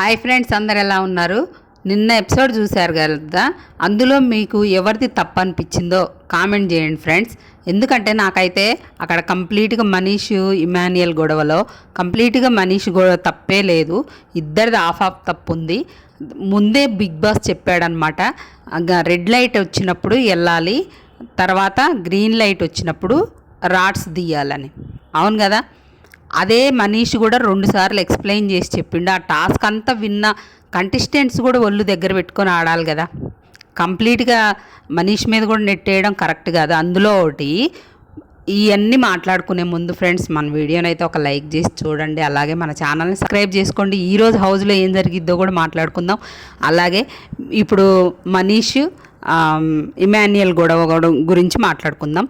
Hi friends, అందరు ఎలా ఉన్నారు? నిన్న ఎపిసోడ్ చూశారు కదా, అందులో మీకు ఎవరిది తప్పు అనిపించిందో కామెంట్ చేయండి ఫ్రెండ్స్. ఎందుకంటే నాకైతే అక్కడ కంప్లీట్గా మనీష్ ఇమాన్యుయల్ గొడవలో కంప్లీట్గా మనీష్ గొడవ తప్పే లేదు, ఇద్దరిది ఆఫ్ తప్పు ఉంది. ముందే బిగ్ బాస్ చెప్పాడనమాట, రెడ్ లైట్ వచ్చినప్పుడు వెళ్ళాలి, తర్వాత గ్రీన్ లైట్ వచ్చినప్పుడు రాడ్స్ తీయాలని. అవును కదా, అదే మనీష్ కూడా 2 సార్లు ఎక్స్ప్లెయిన్ చేసి చెప్పిండు. ఆ టాస్క్ అంతా విన్న కంటెస్టెంట్స్ కూడా ఒళ్ళు దగ్గర పెట్టుకొని ఆడాలి కదా. కంప్లీట్గా మనీష్ మీద కూడా నెట్టేయడం కరెక్ట్ కాదు. అందులో ఒకటి, ఇవన్నీ మాట్లాడుకునే ముందు ఫ్రెండ్స్ మన వీడియోని అయితే ఒక లైక్ చేసి చూడండి, అలాగే మన ఛానల్ని సబ్స్క్రైబ్ చేసుకోండి. ఈరోజు హౌస్లో ఏం జరిగిద్దో కూడా మాట్లాడుకుందాం. అలాగే ఇప్పుడు మనీష్ ఇమాన్యుయల్ గొడవ గురించి మాట్లాడుకుందాం.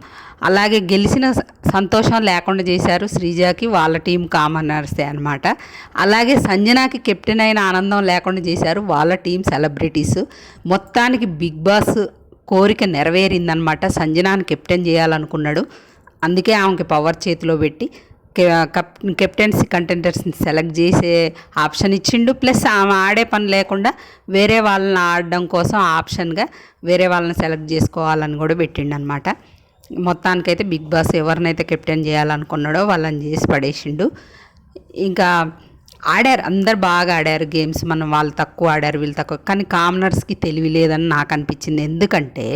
అలాగే గెలిచిన సంతోషం లేకుండా చేశారు శ్రీజాకి, వాళ్ళ టీం కామనర్సే అనమాట. అలాగే సంజనాకి కెప్టెన్ అయిన ఆనందం లేకుండా చేశారు వాళ్ళ టీం సెలబ్రిటీస్. మొత్తానికి బిగ్ బాస్ కోరిక నెరవేరిందనమాట. సంజనాని కెప్టెన్ చేయాలనుకున్నాడు, అందుకే ఆమెకి పవర్ చేతిలో పెట్టి కెప్టెన్సీ కంటెంటర్స్ని సెలెక్ట్ చేసే ఆప్షన్ ఇచ్చిండు. ప్లస్ ఆమె ఆడే పని లేకుండా వేరే వాళ్ళని ఆడడం కోసం ఆప్షన్గా వేరే వాళ్ళని సెలెక్ట్ చేసుకోవాలని కూడా పెట్టిండు అనమాట. మొత్తానికైతే బిగ్ బాస్ ఎవరినైతే కెప్టెన్ చేయాలనుకున్నాడో వాళ్ళని చేసి పడేసిండు. ఇంకా ఆడారు, అందరు బాగా ఆడారు గేమ్స్. మనం వాళ్ళు తక్కువ ఆడారు, వీళ్ళు తక్కువ, కానీ కామనర్స్కి తెలివి లేదని నాకు అనిపించింది. ఎందుకంటే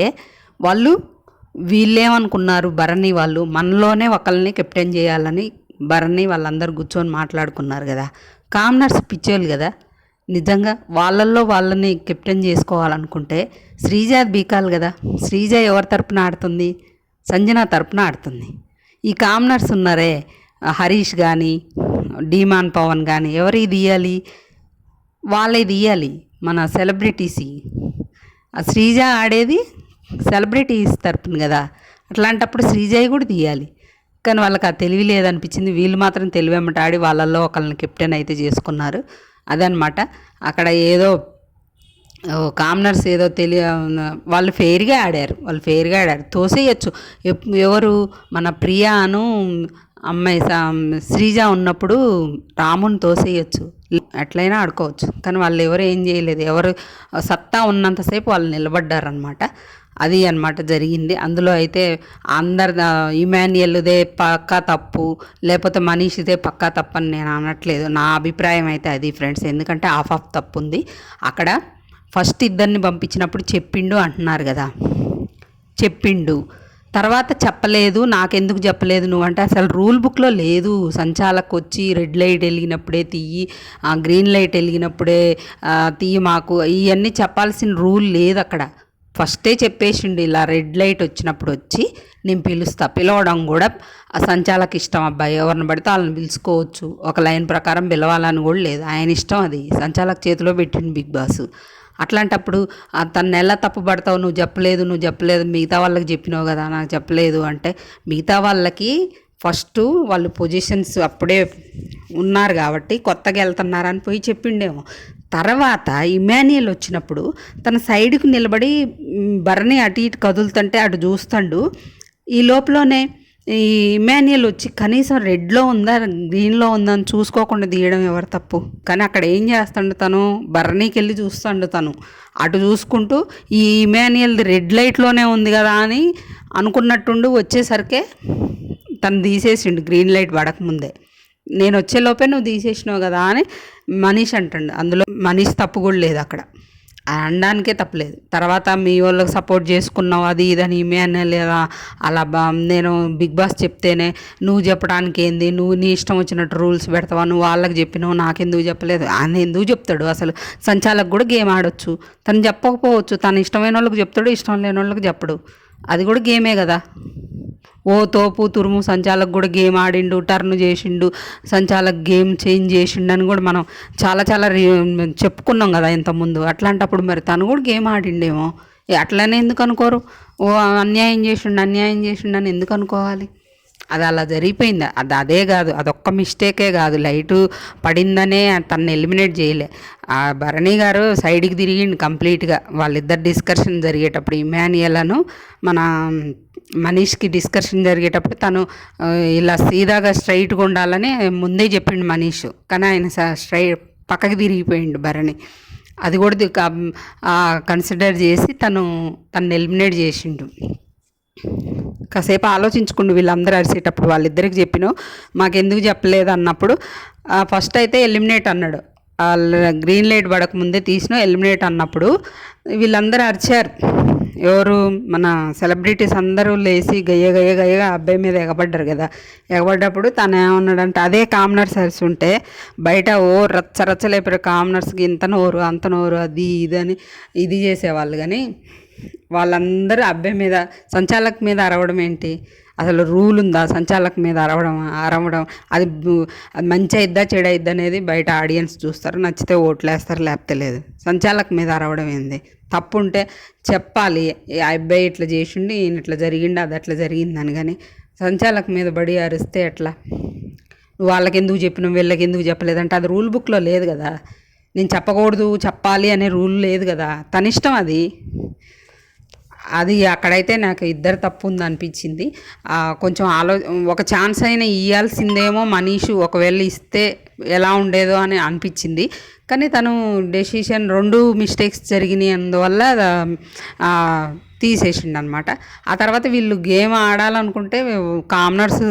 వీళ్ళేమనుకున్నారు, భరణి వాళ్ళు మనలోనే ఒకరిని కెప్టెన్ చేయాలని భరణి వాళ్ళందరూ కూర్చొని మాట్లాడుకున్నారు కదా. కామనర్స్ పిచ్చోళ్ళు కదా, నిజంగా వాళ్ళల్లో వాళ్ళని కెప్టెన్ చేసుకోవాలనుకుంటే శ్రీజ బీకాలి కదా. శ్రీజ ఎవరి తరపున ఆడుతుంది? సంజన తరపున ఆడుతుంది. ఈ కామనర్స్ ఉన్నారే, హరీష్ కానీ డీమాన్ పవన్ కానీ, ఎవరి తీయాలి? వాళ్ళే తీయాలి, మన సెలబ్రిటీసి. శ్రీజ ఆడేది సెలబ్రిటీస్ తరపున కదా, అట్లాంటప్పుడు శ్రీజయ్ కూడా తీయాలి. కానీ వాళ్ళకి ఆ తెలివి లేదనిపించింది. వీళ్ళు మాత్రం తెలివేమట ఆడి వాళ్ళల్లో ఒకళ్ళని కెప్టెన్ అయితే చేసుకున్నారు. అదనమాట. అక్కడ ఏదో కామనర్స్ ఏదో వాళ్ళు ఫెయిర్గా ఆడారు, తోసేయచ్చు. ఎవరు మన ప్రియాను అమ్మాయి శ్రీజ ఉన్నప్పుడు రాముని తోసేయచ్చు, ఎట్లయినా ఆడుకోవచ్చు. కానీ వాళ్ళు ఎవరు ఏం చేయలేదు, ఎవరు సత్తా ఉన్నంతసేపు వాళ్ళు నిలబడ్డారనమాట. అది అనమాట జరిగింది. అందులో అయితే అందరి ఇమాన్యుయల్దే పక్కా తప్పు, లేకపోతే మనీష్దే పక్కా తప్పు అని నేను అనట్లేదు. నా అభిప్రాయం అయితే అది ఫ్రెండ్స్. ఎందుకంటే ఆఫ్ తప్పు ఉంది అక్కడ. ఫస్ట్ ఇద్దరిని పంపించినప్పుడు చెప్పిండు అంటున్నారు కదా, చెప్పిండు, తర్వాత చెప్పలేదు. నాకెందుకు చెప్పలేదు నువ్వంటే, అసలు రూల్ బుక్లో లేదు. సంచాలకు వచ్చి రెడ్ లైట్ వెలిగినప్పుడే తీయి, గ్రీన్ లైట్ వెలిగినప్పుడే తీయి, మాకు ఇవన్నీ చెప్పాల్సిన రూల్ లేదు అక్కడ. ఫస్టే చెప్పేసిండు, ఇలా రెడ్ లైట్ వచ్చినప్పుడు వచ్చి నేను పిలుస్తా. పిలవడం కూడా ఆ సంచాలకు ఇష్టం, అబ్బాయి ఎవరిని పడితే వాళ్ళని పిలుచుకోవచ్చు, ఒక లైన్ ప్రకారం పిలవాలని కూడా లేదు, ఆయన ఇష్టం. అది సంచాలకు చేతిలో పెట్టిండు బిగ్ బాస్. అట్లాంటప్పుడు తను ఎలా తప్పు పడతావు, నువ్వు చెప్పలేదు, మిగతా వాళ్ళకి చెప్పినావు కదా, నాకు చెప్పలేదు అంటే, మిగతా వాళ్ళకి ఫస్ట్ వాళ్ళు పొజిషన్స్ అప్పుడే ఉన్నారు కాబట్టి కొత్తగా వెళ్తున్నారని పోయి చెప్పిండేమో. తర్వాత ఇమాన్యుయల్ వచ్చినప్పుడు తన సైడ్కి నిలబడి భరణి అటు ఇటు కదులుతుంటే అటు చూస్తాడు. ఈ లోపలనే ఈ ఇమాన్యుయల్ వచ్చి కనీసం రెడ్లో ఉందా గ్రీన్లో ఉందా అని చూసుకోకుండా తీయడం ఎవరు తప్పు? కానీ అక్కడ ఏం చేస్తాడు, తను భరణికి వెళ్ళి చూస్తాడు. తను అటు చూసుకుంటూ ఈ ఇమాన్యుయల్ది రెడ్ లైట్లోనే ఉంది కదా అని అనుకున్నట్టుండి వచ్చేసరికే తను తీసేసిండు గ్రీన్ లైట్ పడకముందే. నేను వచ్చేలోపే నువ్వు తీసేసినావు కదా అని మనీష్ అంటాడు. అందులో మనీష్ తప్పు కూడా లేదు అక్కడ, అనడానికే తప్పలేదు. తర్వాత మీ వాళ్ళకి సపోర్ట్ చేసుకున్నావు అది ఇదని లేదా అలా నేను బిగ్ బాస్ చెప్తేనే నువ్వు చెప్పడానికి ఏంది, నువ్వు నీ ఇష్టం వచ్చినట్టు రూల్స్ పెడతావా, నువ్వు వాళ్ళకి చెప్పినావు నాకెందుకు చెప్పలేదు ఆయన ఎందుకు చెప్తాడు? అసలు సంచాలకు కూడా గేమ్ ఆడొచ్చు, తను చెప్పకపోవచ్చు, తను ఇష్టమైన వాళ్ళకి చెప్తాడు, ఇష్టం లేని వాళ్ళకి చెప్పడు, అది కూడా గేమే కదా. ఓ తోపు తురుము సంచాలకు కూడా గేమ్ ఆడిండు, టర్న్ చేసిండు, సంచాలకు గేమ్ చేంజ్ చేసిండు అని కూడా మనం చాలా చెప్పుకున్నాం కదా ఇంతకుముందు. అట్లాంటప్పుడు మరి తను కూడా గేమ్ ఆడిండేమో, అట్లనే ఎందుకు అనుకోరు? ఓ అన్యాయం చేసిండు అని ఎందుకు అనుకోవాలి? అది అలా జరిగిపోయింది. అదే కాదు, అదొక్క మిస్టేకే కాదు, లైటు పడిందనే తను ఎలిమినేట్ చేయలే. ఆ భరణి గారు సైడ్కి తిరిగిండు కంప్లీట్గా. వాళ్ళిద్దరు డిస్కషన్ జరిగేటప్పుడు ఇమాన్యుయల్ను మన మనీష్కి డిస్కషన్ జరిగేటప్పుడు తను ఇలా సీదాగా స్ట్రైట్గా ఉండాలని ముందే చెప్పిండు మనీష్. కానీ ఆయన పక్కకి తిరిగిపోయిండు భరణి. అది కూడా కన్సిడర్ చేసి తను ఎలిమినేట్ చేసిండు. కాసేపు ఆలోచించుకుండు వీళ్ళందరూ అరిసేటప్పుడు. వాళ్ళిద్దరికి చెప్పిన మాకెందుకు చెప్పలేదు అన్నప్పుడు ఫస్ట్ అయితే ఎలిమినేట్ అన్నాడు. గ్రీన్ లైట్ పడకముందే తీసిన ఎలిమినేట్ అన్నప్పుడు వీళ్ళందరూ అరిచారు. ఎవరు మన సెలబ్రిటీస్ అందరూ లేచి గయ్యగా అబ్బాయి మీద ఎగబడ్డారు కదా. ఎగబడ్డప్పుడు తను ఏమన్నాడంటే అదే కామనర్స్ అరిసి ఉంటే బయట రచ్చలేపారు. కామనర్స్కి ఇంత నోరు అంత నోరు అది ఇది అని ఇది చేసేవాళ్ళు. కానీ వాళ్ళందరూ అబ్బాయి మీద సంచాలక్ మీద అరవడం ఏంటి? అసలు రూల్ ఉందా సంచాలక్ మీద అరవడం? అది మంచి అయిద్దా చెడు అయిద్దా అనేది బయట ఆడియన్స్ చూస్తారు. నచ్చితే ఓట్లేస్తారు, లేకపోతే లేదు. సంచాలక్ మీద అరవడం ఏంది? తప్పు ఉంటే చెప్పాలి. ఆ అబ్బాయి ఇట్లా చేసిండు, ఈయన ఇట్లా జరిగిండు, అది అట్లా జరిగిందని. కానీ సంచాలక్ మీద బడి అరిస్తే ఎట్లా? నువ్వు వాళ్ళకి ఎందుకు చెప్పినావు, వీళ్ళకి ఎందుకు చెప్పలేదంటే అది రూల్ బుక్లో లేదు కదా. నేను చెప్పకూడదు చెప్పాలి అనే రూల్ లేదు కదా. తన ఇష్టం అది. అక్కడైతే నాకు ఇద్దరు తప్పు ఉంది అనిపించింది. కొంచెం ఒక ఛాన్స్ అయినా ఇవ్వాల్సిందేమో మనీషు, ఒకవేళ ఇస్తే ఎలా ఉండేదో అని అనిపించింది. కానీ తను డెసిషన్ 2 మిస్టేక్స్ జరిగినాయి అందువల్ల తీసేసిండు అనమాట. ఆ తర్వాత వీళ్ళు గేమ్ ఆడాలనుకుంటే కామనర్స్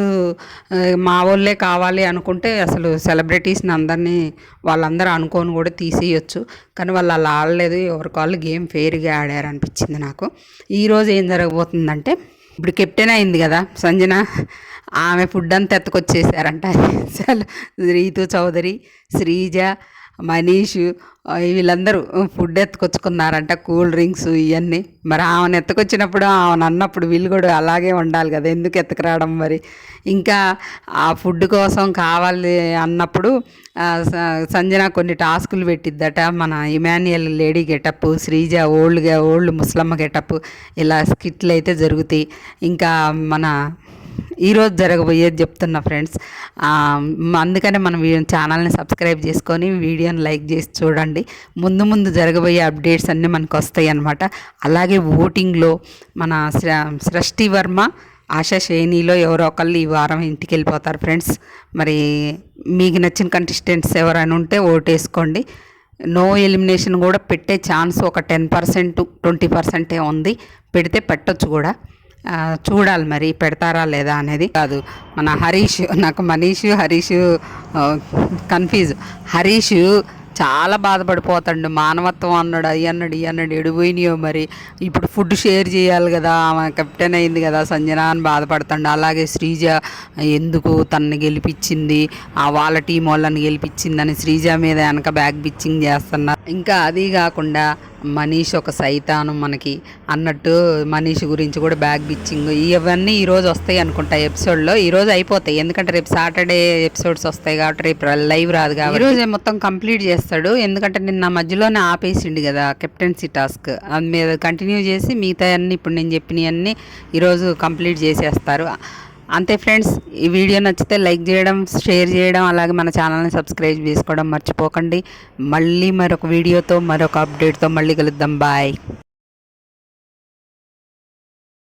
మా వాళ్ళే కావాలి అనుకుంటే అసలు సెలబ్రిటీస్ని అందరినీ వాళ్ళందరూ అనుకోని కూడా తీసేయచ్చు. కానీ వాళ్ళు అలా ఆడలేదు. ఎవరికి వాళ్ళు గేమ్ ఫెయిర్గా ఆడారు అనిపించింది నాకు. ఈరోజు ఏం జరగబోతుందంటే ఇప్పుడు కెప్టెన్ అయింది కదా సంజన, ఆమె ఫుడ్ అంతా ఎత్తుకొచ్చేసారంట. అసలు రీతు చౌదరి, శ్రీజ, మనీష్ వీళ్ళందరూ ఫుడ్ ఎత్తుకొచ్చుకున్నారంట, కూల్ డ్రింక్స్ ఇవన్నీ. మరి ఆమెను ఎత్తుకొచ్చినప్పుడు ఆమెను అన్నప్పుడు వీళ్ళు కూడా అలాగే ఉండాలి కదా, ఎందుకు ఎత్తుకురావడం మరి. ఇంకా ఆ ఫుడ్ కోసం కావాలి అన్నప్పుడు సంజన కొన్ని టాస్కులు పెట్టిద్దట. మన Emmanuel lady getup, Sreeja old ముసలమ్మ గెటప్, ఇలా స్కిట్లు అయితే జరుగుతాయి. ఇంకా మన ఈరోజు జరగబోయేది చెప్తున్నా ఫ్రెండ్స్. అందుకనే మన ఛానల్ని సబ్స్క్రైబ్ చేసుకొని వీడియోని లైక్ చేసి చూడండి. ముందు జరగబోయే అప్డేట్స్ అన్నీ మనకు వస్తాయి అన్నమాట. అలాగే ఓటింగ్లో మన సృష్టి వర్మ, ఆశా షేనీలో ఎవరో ఒకళ్ళు ఈ వారం ఇంటికి వెళ్ళిపోతారు ఫ్రెండ్స్. మరి మీకు నచ్చిన కంటెస్టెంట్స్ ఎవరైనా ఉంటే ఓటేసుకోండి. నో ఎలిమినేషన్ కూడా పెట్టే ఛాన్స్ ఒక 10% 20% ఉంది. పెడితే పెట్టొచ్చు కూడా. చూడాలి మరి పెడతారా లేదా అనేది. కాదు మన హరీష్, నాకు హరీష్ కన్ఫ్యూజ్. హరీష్ చాలా బాధపడిపోతాడు. మానవత్వం అన్నాడు, అయ్యన్నాడు ఎడిపోయినాయో మరి. ఇప్పుడు ఫుడ్ షేర్ చేయాలి కదా, ఆమె కెప్టెన్ అయింది కదా సంజన అని బాధపడతాడు. అలాగే శ్రీజ ఎందుకు తనని గెలిపించింది, వాళ్ళ టీం వాళ్ళని గెలిపించిందని శ్రీజ మీద వెనక బ్యాక్ బిచ్చింగ్ చేస్తున్నారు. ఇంకా అది కాకుండా మనీష్ ఒక సైతాను మనకి అన్నట్టు మనీష్ గురించి కూడా బ్యాక్ బిచ్చింగ్ ఇవన్నీ ఈరోజు వస్తాయి అనుకుంటా ఎపిసోడ్లో. ఈరోజు అయిపోతాయి, ఎందుకంటే రేపు సాటర్డే ఎపిసోడ్స్ వస్తాయి కాబట్టి రేపు లైవ్ రాదు కాబట్టి ఈరోజు మొత్తం కంప్లీట్ చేస్తాడు. ఎందుకంటే నిన్న మధ్యలోనే ఆపేసిండు కదా కెప్టెన్సీ టాస్క్, అది మీద కంటిన్యూ చేసి మిగతా అన్నీ ఇప్పుడు నేను చెప్పినవన్నీ ఈరోజు కంప్లీట్ చేసేస్తారు. అంతే ఫ్రెండ్స్. ఈ వీడియో నచ్చితే లైక్ చేయడం, షేర్ చేయడం, అలాగే మన ఛానల్ని సబ్స్క్రైబ్ చేసుకోవడం మర్చిపోకండి. మళ్ళీ మరొక వీడియోతో మరొక అప్డేట్తో మళ్ళీ కలుద్దాం. బాయ్.